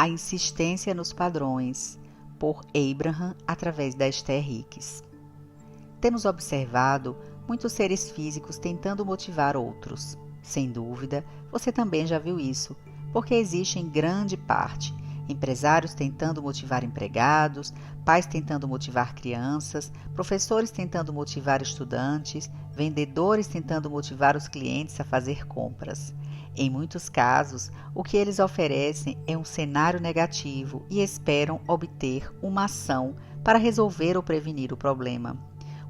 A insistência nos padrões, por Abraham, através da Esther Hicks. Temos observado muitos seres físicos tentando motivar outros. Sem dúvida, você também já viu isso, porque existe em grande parte empresários tentando motivar empregados, pais tentando motivar crianças, professores tentando motivar estudantes, vendedores tentando motivar os clientes a fazer compras. Em muitos casos, o que eles oferecem é um cenário negativo e esperam obter uma ação para resolver ou prevenir o problema.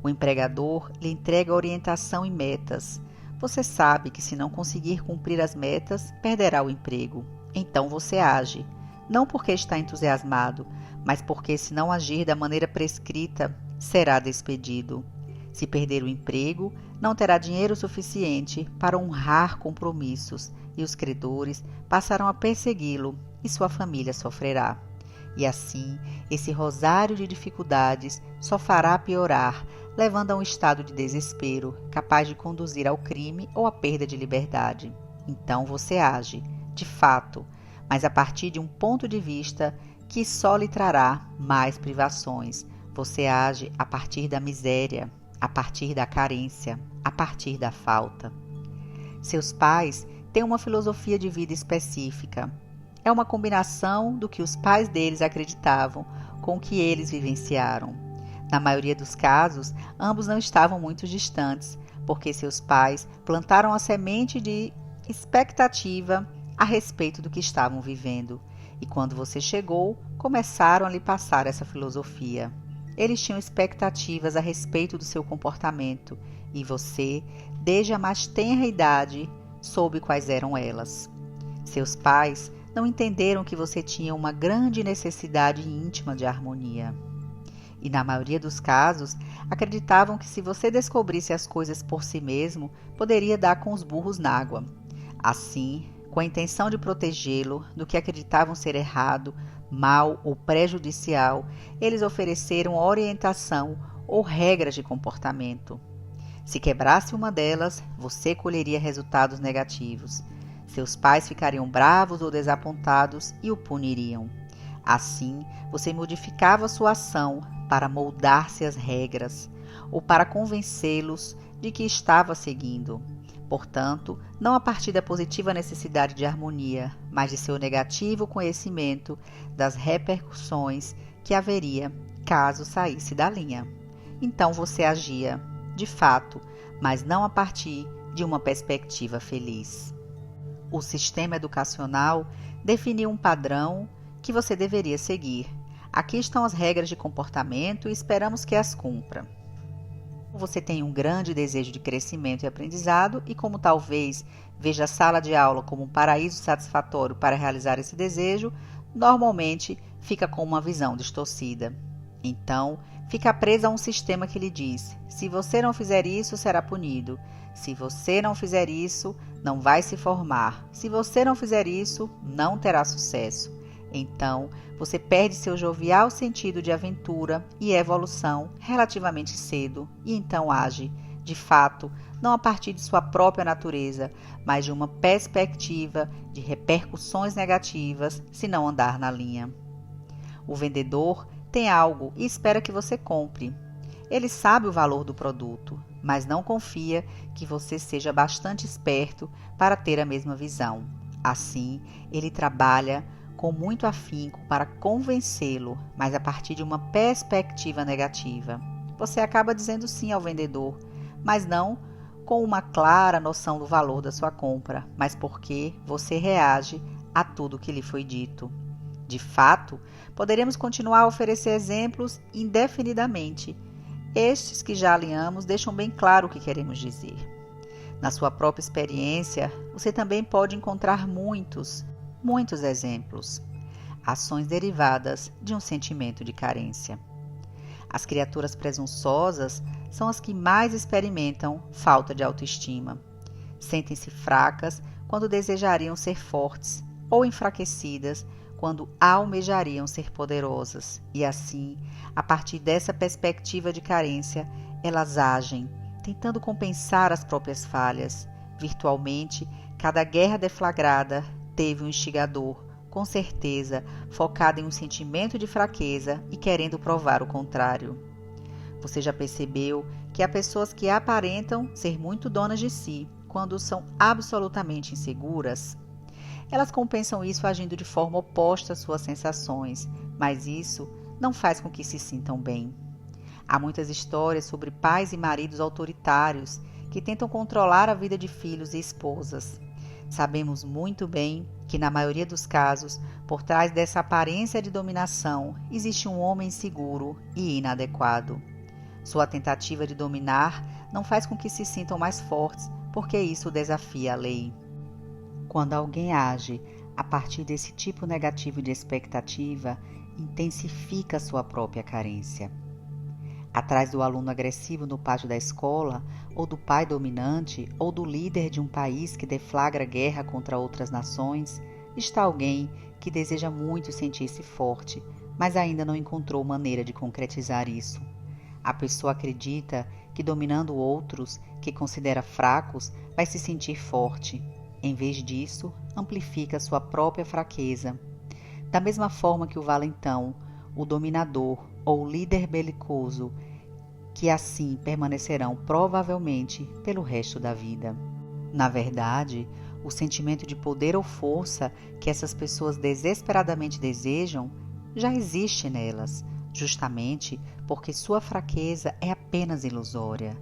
O empregador lhe entrega orientação e metas. Você sabe que se não conseguir cumprir as metas, perderá o emprego. Então você age, não porque está entusiasmado, mas porque se não agir da maneira prescrita, será despedido. Se perder o emprego, não terá dinheiro suficiente para honrar compromissos e os credores passarão a persegui-lo e sua família sofrerá. E assim, esse rosário de dificuldades só fará piorar, levando a um estado de desespero, capaz de conduzir ao crime ou à perda de liberdade. Então você age, de fato, mas a partir de um ponto de vista que só lhe trará mais privações. Você age a partir da miséria, a partir da carência, a partir da falta. Seus pais têm uma filosofia de vida específica. É uma combinação do que os pais deles acreditavam com o que eles vivenciaram. Na maioria dos casos, ambos não estavam muito distantes, porque seus pais plantaram a semente de expectativa a respeito do que estavam vivendo. E quando você chegou, começaram a lhe passar essa filosofia. Eles tinham expectativas a respeito do seu comportamento, e você, desde a mais tenra idade, soube quais eram elas. Seus pais não entenderam que você tinha uma grande necessidade íntima de harmonia. E na maioria dos casos, acreditavam que se você descobrisse as coisas por si mesmo, poderia dar com os burros na água. Assim, com a intenção de protegê-lo do que acreditavam ser errado, mal ou prejudicial, eles ofereceram orientação ou regras de comportamento. Se quebrasse uma delas, você colheria resultados negativos. Seus pais ficariam bravos ou desapontados e o puniriam. Assim, você modificava sua ação para moldar-se às regras ou para convencê-los de que estava seguindo. Portanto, não a partir da positiva necessidade de harmonia, mas de seu negativo conhecimento das repercussões que haveria caso saísse da linha. Então você agia, de fato, mas não a partir de uma perspectiva feliz. O sistema educacional definiu um padrão que você deveria seguir. Aqui estão as regras de comportamento e esperamos que as cumpra. Você tem um grande desejo de crescimento e aprendizado e como talvez veja a sala de aula como um paraíso satisfatório para realizar esse desejo, normalmente fica com uma visão distorcida. Então, fica presa a um sistema que lhe diz: se você não fizer isso, será punido. Se você não fizer isso, não vai se formar. Se você não fizer isso, não terá sucesso. Então, você perde seu jovial sentido de aventura e evolução relativamente cedo e então age, de fato, não a partir de sua própria natureza, mas de uma perspectiva de repercussões negativas se não andar na linha. O vendedor tem algo e espera que você compre. Ele sabe o valor do produto, mas não confia que você seja bastante esperto para ter a mesma visão. Assim, ele trabalha com muito afinco para convencê-lo, mas a partir de uma perspectiva negativa. Você acaba dizendo sim ao vendedor, mas não com uma clara noção do valor da sua compra, mas porque você reage a tudo que lhe foi dito. De fato, poderemos continuar a oferecer exemplos indefinidamente. Estes que já alinhamos deixam bem claro o que queremos dizer. Na sua própria experiência, você também pode encontrar muitos exemplos. Ações derivadas de um sentimento de carência. As criaturas presunçosas são as que mais experimentam falta de autoestima. Sentem-se fracas quando desejariam ser fortes ou enfraquecidas quando almejariam ser poderosas. E assim, a partir dessa perspectiva de carência, elas agem, tentando compensar as próprias falhas. Virtualmente, cada guerra deflagrada teve um instigador, com certeza focada em um sentimento de fraqueza e querendo provar o contrário. Você já percebeu que há pessoas que aparentam ser muito donas de si quando são absolutamente inseguras? Elas compensam isso agindo de forma oposta às suas sensações, mas isso não faz com que se sintam bem. Há muitas histórias sobre pais e maridos autoritários que tentam controlar a vida de filhos e esposas. Sabemos muito bem que, na maioria dos casos, por trás dessa aparência de dominação, existe um homem inseguro e inadequado. Sua tentativa de dominar não faz com que se sintam mais fortes, porque isso desafia a lei. Quando alguém age a partir desse tipo negativo de expectativa, intensifica sua própria carência. Atrás do aluno agressivo no pátio da escola, ou do pai dominante, ou do líder de um país que deflagra guerra contra outras nações, está alguém que deseja muito sentir-se forte, mas ainda não encontrou maneira de concretizar isso. A pessoa acredita que dominando outros, que considera fracos, vai se sentir forte. Em vez disso, amplifica sua própria fraqueza. Da mesma forma que o valentão, o dominador ou o líder belicoso, que assim permanecerão provavelmente pelo resto da vida. Na verdade, o sentimento de poder ou força que essas pessoas desesperadamente desejam já existe nelas, justamente porque sua fraqueza é apenas ilusória.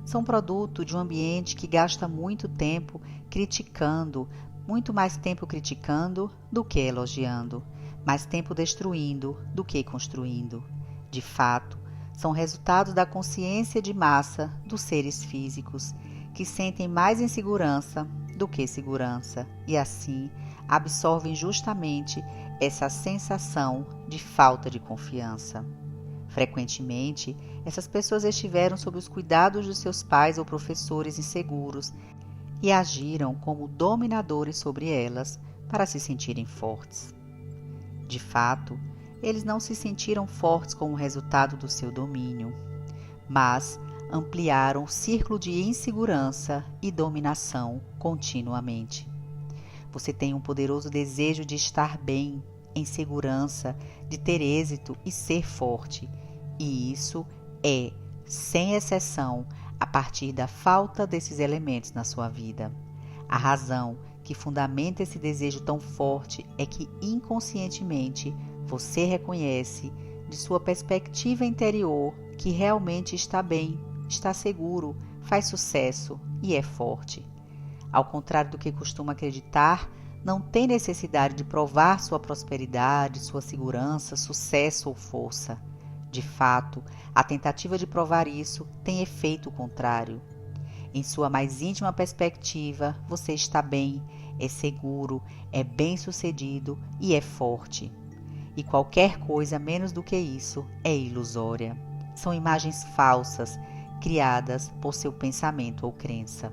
São produto de um ambiente que gasta muito tempo criticando, muito mais tempo criticando do que elogiando, mais tempo destruindo do que construindo. De fato, são resultados da consciência de massa dos seres físicos, que sentem mais insegurança do que segurança e, assim, absorvem justamente essa sensação de falta de confiança. Frequentemente, essas pessoas estiveram sob os cuidados de seus pais ou professores inseguros e agiram como dominadores sobre elas para se sentirem fortes. De fato, eles não se sentiram fortes como resultado do seu domínio, mas ampliaram o círculo de insegurança e dominação continuamente. Você tem um poderoso desejo de estar bem, em segurança, de ter êxito e ser forte, e isso é, sem exceção, a partir da falta desses elementos na sua vida. A razão que fundamenta esse desejo tão forte é que inconscientemente você reconhece, de sua perspectiva interior, que realmente está bem, está seguro, faz sucesso e é forte. Ao contrário do que costuma acreditar, não tem necessidade de provar sua prosperidade, sua segurança, sucesso ou força. De fato, a tentativa de provar isso tem efeito contrário. Em sua mais íntima perspectiva, você está bem, é seguro, é bem-sucedido e é forte. E qualquer coisa menos do que isso é ilusória. São imagens falsas, criadas por seu pensamento ou crença.